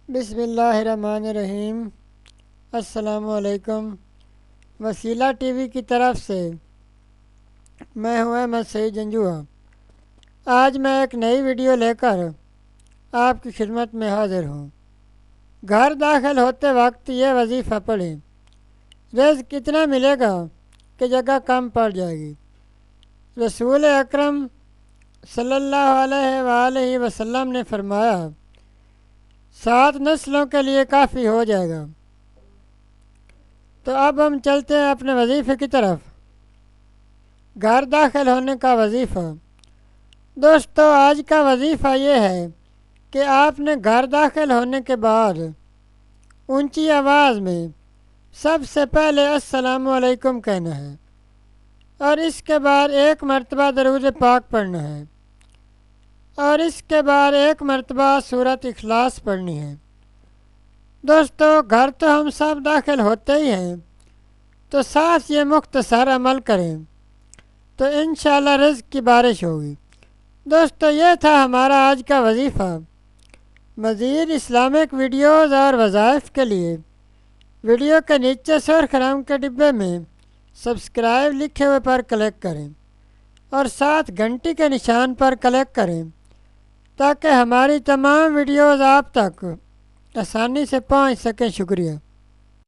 بسم اللہ الرحمن الرحیم۔ السلام علیکم۔ وسیلہ ٹی وی کی طرف سے میں ہوں احمد سعید جنجوعہ۔ آج میں ایک نئی ویڈیو لے کر آپ کی خدمت میں حاضر ہوں۔ گھر داخل ہوتے وقت یہ وظیفہ پڑھیں، رزق کتنا ملے گا کہ جگہ کم پڑ جائے گی۔ رسول اکرم صلی اللہ علیہ وآلہ وسلم نے فرمایا 7 نسلوں کے لیے کافی ہو جائے گا۔ تو اب ہم چلتے ہیں اپنے وظیفے کی طرف۔ گھر داخل ہونے کا وظیفہ۔ دوستو، آج کا وظیفہ یہ ہے کہ آپ نے گھر داخل ہونے کے بعد اونچی آواز میں سب سے پہلے السلام علیکم کہنا ہے اور اس کے بعد 1 مرتبہ درود پاک پڑھنا ہے اور اس کے بعد 1 مرتبہ سورۃ اخلاص پڑھنی ہے۔ دوستو، گھر تو ہم سب داخل ہوتے ہی ہیں، تو ساتھ یہ مختصر عمل کریں تو انشاءاللہ رزق کی بارش ہوگی۔ دوستو، یہ تھا ہمارا آج کا وظیفہ۔ مزید اسلامک ویڈیوز اور وظائف کے لیے ویڈیو کے نیچے سرخ رنگ کے ڈبے میں سبسکرائب لکھے ہوئے پر کلک کریں اور ساتھ گھنٹی کے نشان پر کلک کریں تاکہ ہماری تمام ویڈیوز آپ تک آسانی سے پہنچ سکیں۔ شکریہ۔